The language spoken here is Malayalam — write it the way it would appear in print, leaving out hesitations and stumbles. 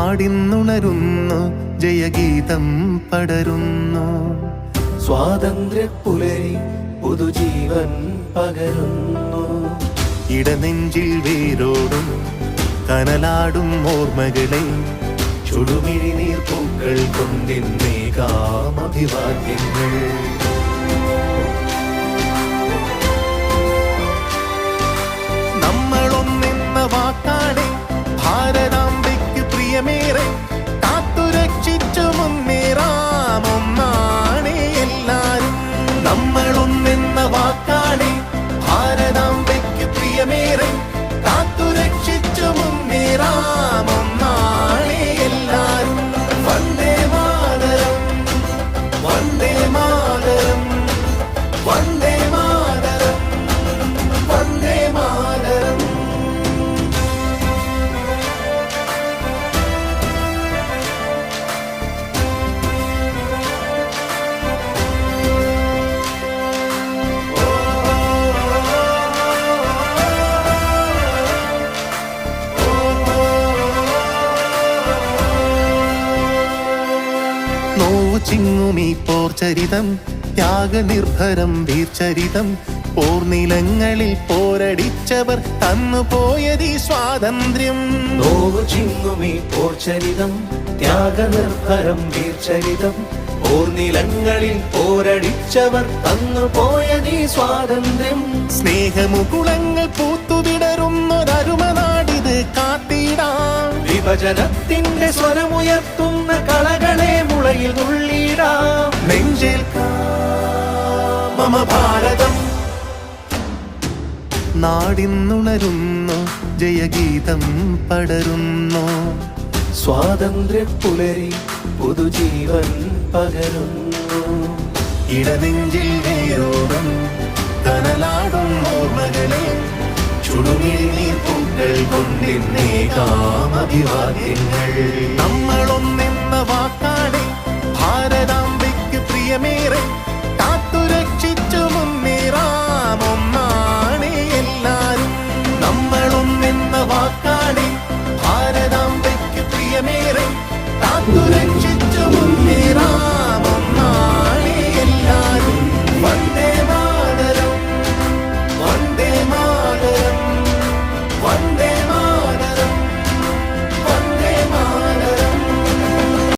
നാടിന്നുണരുന്നു, ജയഗീതം പടരുന്നു. സ്വാതന്ത്ര്യപ്പുലരി പുതുജീവൻ പകരുന്നു. ഇടനെഞ്ചിൽ വേരോടും കനലാടും ഓർമ്മകളെ ചുടുമിഴിനീർ പൂക്കൾ കൊണ്ടിന്നേകാം അഭിവാദ്യങ്ങൾ. നമ്മളൊന്നെന്ന വാക്കാടെ ഭാരതാംബയ്ക്ക് പ്രിയമേറെ കാത്തുരക്ഷിച്ചു മുന്നേറാം ഒന്നാണേ എല്ലാരും. നമ്മളൊന്നെന്ന വാക്കാടെ ഭാരതാംബയ്ക്ക് പ്രിയമേറെ കാത്തുരക്ഷിച്ചു മുന്നേറാം ഒന്നാണേ എല്ലാരും. വന്ദേ മാതരം, വന്ദേ മാതരം, വന്ദേ മാതരം, വന്ദേ മാതരം. നോവു ചിങ്ങുമീ പോർചരിതം, ത്യാഗനിർഭരം വീർചരിതം. പോർനിലങ്ങളിൽ പോരടിച്ചവർ തന്നുപോയതീ സ്വാതന്ത്ര്യം. നോവു ചിങ്ങുമീ പോർചരിതം, ത്യാഗനിർഭരം വീർചരിതം. പോർനിലങ്ങളിൽ പോരടിച്ചവർ തന്നുപോയതീ സ്വാതന്ത്ര്യം. സ്നേഹമുകുളങ്ങൾ പൂത്തുവിടരുന്നൊരരുമനാടിത് കാത്തിടാം. വിഭജനത്തിന്റെ സ്വരമുയർത്തുന്ന കളകളെ മുളയിൽ തുള്ളിടാം. നെഞ്ചേൽക്കാം മമ ഭാരതം. നാടിന്നുണരുന്നു, ജയഗീതം പടരുന്നു. സ്വാതന്ത്ര്യപ്പുലരി പുതുജീവൻ പകരുന്നു. ഇടനെഞ്ചിൽ വേരോടും കനലാടും ഓർമ്മകളെ ചുടുമിഴിനീർ പൂക്കൾ കൊണ്ടിന്നേകാം അഭിവാദ്യങ്ങൾ. നമ്മളൊന്നെന്ന വാക്കാടെ ഭാരതാംബയ്ക്ക് പ്രിയമേറെ